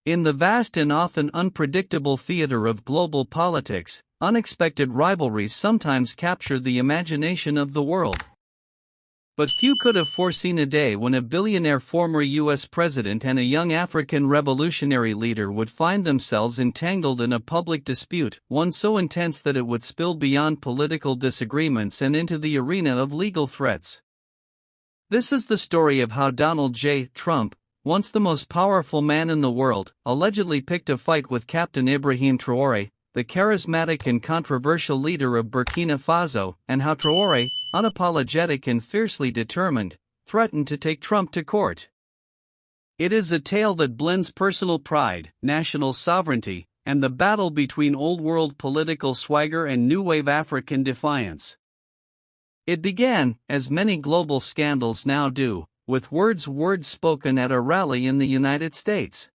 In the vast and often unpredictable theater of global politics, unexpected rivalries sometimes capture the imagination of the world. But few could have foreseen a day when a billionaire former U.S. president and a young African revolutionary leader would find themselves entangled in a public dispute, one so intense that it would spill beyond political disagreements and into the arena of legal threats. This is the story of how Donald J. Trump, once the most powerful man in the world, allegedly picked a fight with Captain Ibrahim Traoré, the charismatic and controversial leader of Burkina Faso, and how Traoré, unapologetic and fiercely determined, threatened to take Trump to court. It is a tale that blends personal pride, national sovereignty, and the battle between old-world political swagger and new-wave African defiance. It began, as many global scandals now do, with words spoken at a rally in the United States.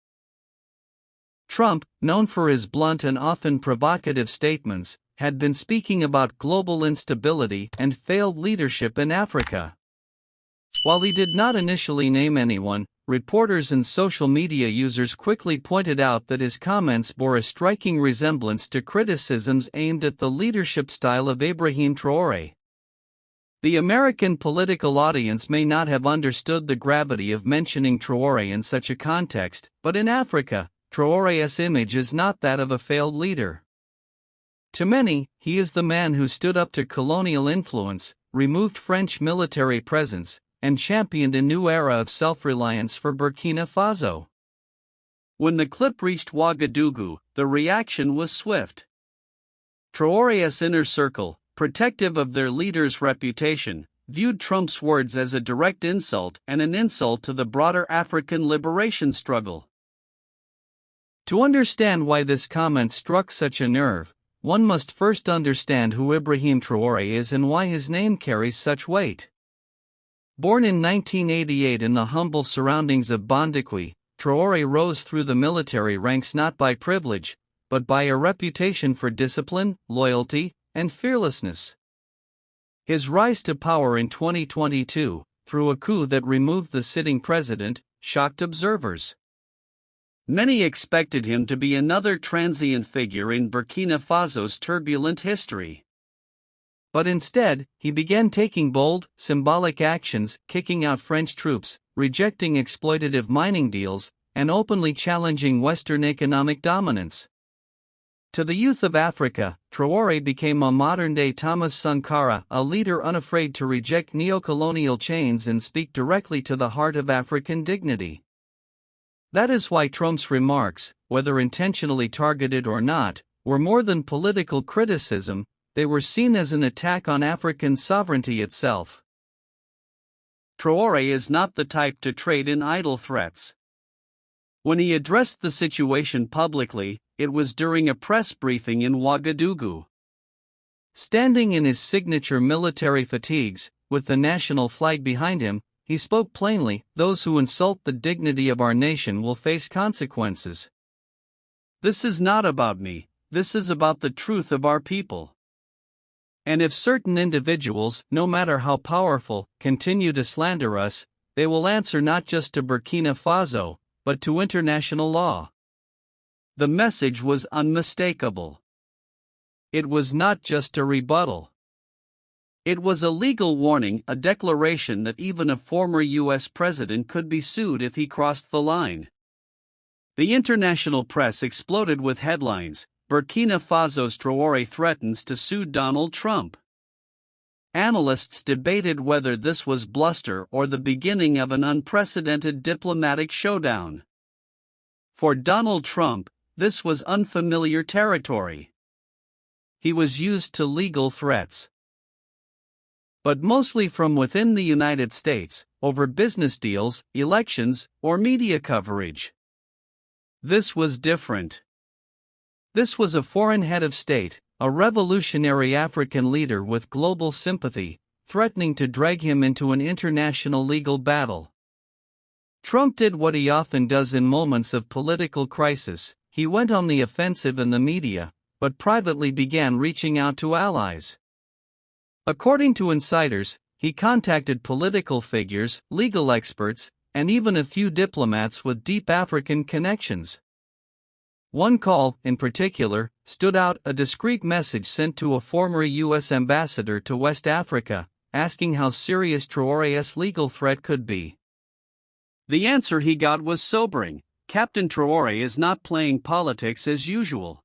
Trump, known for his blunt and often provocative statements, had been speaking about global instability and failed leadership in Africa. While he did not initially name anyone, reporters and social media users quickly pointed out that his comments bore a striking resemblance to criticisms aimed at the leadership style of Ibrahim Traoré. The American political audience may not have understood the gravity of mentioning Traoré in such a context, but in Africa, Traoré's image is not that of a failed leader. To many, he is the man who stood up to colonial influence, removed French military presence, and championed a new era of self-reliance for Burkina Faso. When the clip reached Ouagadougou, the reaction was swift. Traoré's inner circle, protective of their leader's reputation, viewed Trump's words as a direct insult and an insult to the broader African liberation struggle. To understand why this comment struck such a nerve, one must first understand who Ibrahim Traoré is and why his name carries such weight. Born in 1988 in the humble surroundings of Bondakwi, Traoré rose through the military ranks not by privilege, but by a reputation for discipline, loyalty, and fearlessness. His rise to power in 2022, through a coup that removed the sitting president, shocked observers. Many expected him to be another transient figure in Burkina Faso's turbulent history. But instead, he began taking bold, symbolic actions, kicking out French troops, rejecting exploitative mining deals, and openly challenging Western economic dominance. To the youth of Africa, Traoré became a modern-day Thomas Sankara, a leader unafraid to reject neo-colonial chains and speak directly to the heart of African dignity. That is why Trump's remarks, whether intentionally targeted or not, were more than political criticism, they were seen as an attack on African sovereignty itself. Traoré is not the type to trade in idle threats. When he addressed the situation publicly, it was during a press briefing in Ouagadougou. Standing in his signature military fatigues, with the national flag behind him, he spoke plainly: "Those who insult the dignity of our nation will face consequences. This is not about me, this is about the truth of our people. And if certain individuals, no matter how powerful, continue to slander us, they will answer not just to Burkina Faso, but to international law." The message was unmistakable. It was not just a rebuttal. It was a legal warning, a declaration that even a former U.S. president could be sued if he crossed the line. The international press exploded with headlines: "Burkina Faso's Traoré threatens to sue Donald Trump." Analysts debated whether this was bluster or the beginning of an unprecedented diplomatic showdown. For Donald Trump, this was unfamiliar territory. He was used to legal threats, but mostly from within the United States, over business deals, elections, or media coverage. This was different. This was a foreign head of state, a revolutionary African leader with global sympathy, threatening to drag him into an international legal battle. Trump did what he often does in moments of political crisis: he went on the offensive in the media, but privately began reaching out to allies. According to insiders, he contacted political figures, legal experts, and even a few diplomats with deep African connections. One call, in particular, stood out: a discreet message sent to a former U.S. ambassador to West Africa, asking how serious Traoré's legal threat could be. The answer he got was sobering: Captain Traoré is not playing politics as usual.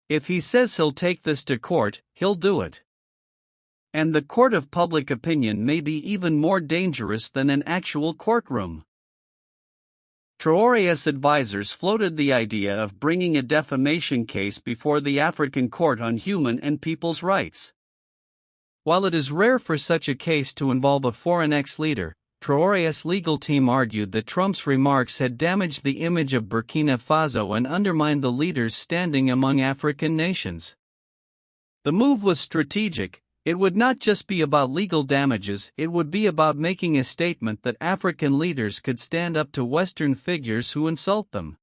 If he says he'll take this to court, he'll do it. And the court of public opinion may be even more dangerous than an actual courtroom. Traoré's advisors floated the idea of bringing a defamation case before the African Court on Human and People's Rights. While it is rare for such a case to involve a foreign ex-leader, Traoré's legal team argued that Trump's remarks had damaged the image of Burkina Faso and undermined the leader's standing among African nations. The move was strategic. It would not just be about legal damages, it would be about making a statement that African leaders could stand up to Western figures who insult them.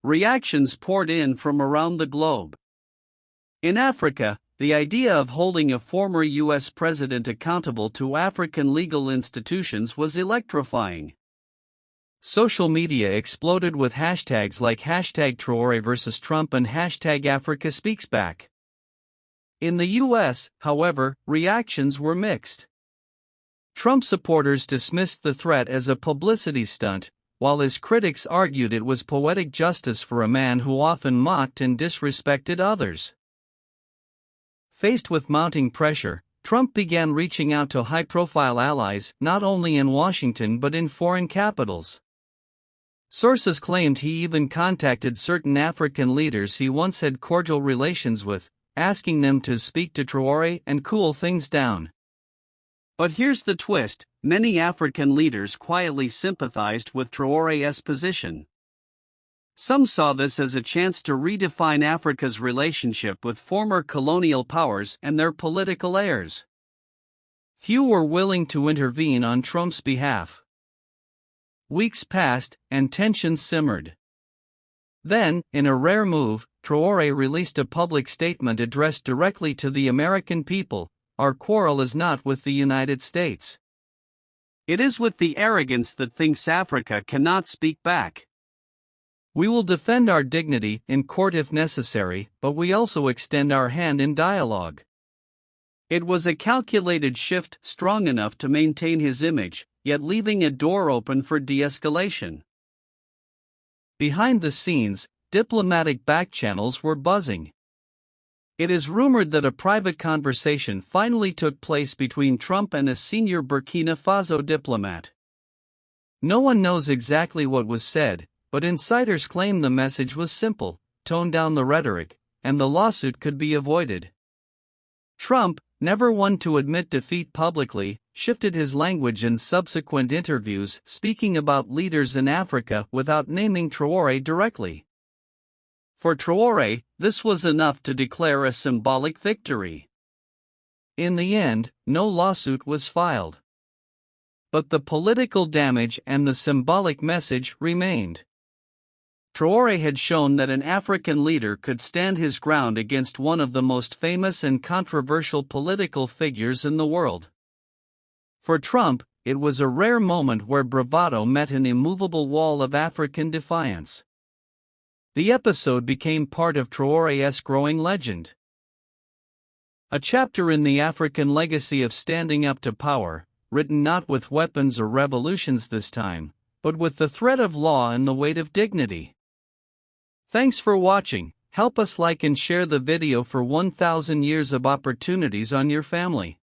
Reactions poured in from around the globe. In Africa, the idea of holding a former U.S. president accountable to African legal institutions was electrifying. Social media exploded with hashtags like #Traoré vs Trump and #AfricaSpeaksBack. In the U.S., however, reactions were mixed. Trump supporters dismissed the threat as a publicity stunt, while his critics argued it was poetic justice for a man who often mocked and disrespected others. Faced with mounting pressure, Trump began reaching out to high-profile allies, not only in Washington but in foreign capitals. Sources claimed he even contacted certain African leaders he once had cordial relations with, asking them to speak to Traoré and cool things down. But here's the twist: many African leaders quietly sympathized with Traoré's position. Some saw this as a chance to redefine Africa's relationship with former colonial powers and their political heirs. Few were willing to intervene on Trump's behalf. Weeks passed, and tensions simmered. Then, in a rare move, Traoré released a public statement addressed directly to the American people: "Our quarrel is not with the United States. It is with the arrogance that thinks Africa cannot speak back. We will defend our dignity in court if necessary, but we also extend our hand in dialogue." It was a calculated shift, strong enough to maintain his image, yet leaving a door open for de-escalation. Behind the scenes, diplomatic backchannels were buzzing. It is rumored that a private conversation finally took place between Trump and a senior Burkina Faso diplomat. No one knows exactly what was said, but insiders claim the message was simple: tone down the rhetoric, and the lawsuit could be avoided. Trump, never one to admit defeat publicly, shifted his language in subsequent interviews, speaking about leaders in Africa without naming Traoré directly. For Traoré, this was enough to declare a symbolic victory. In the end, no lawsuit was filed. But the political damage and the symbolic message remained. Traoré had shown that an African leader could stand his ground against one of the most famous and controversial political figures in the world. For Trump, it was a rare moment where bravado met an immovable wall of African defiance. The episode became part of Traoré's growing legend. A chapter in the African legacy of standing up to power, written not with weapons or revolutions this time, but with the threat of law and the weight of dignity. Thanks for watching. Help us like and share the video for 1,000 years of opportunities on your family.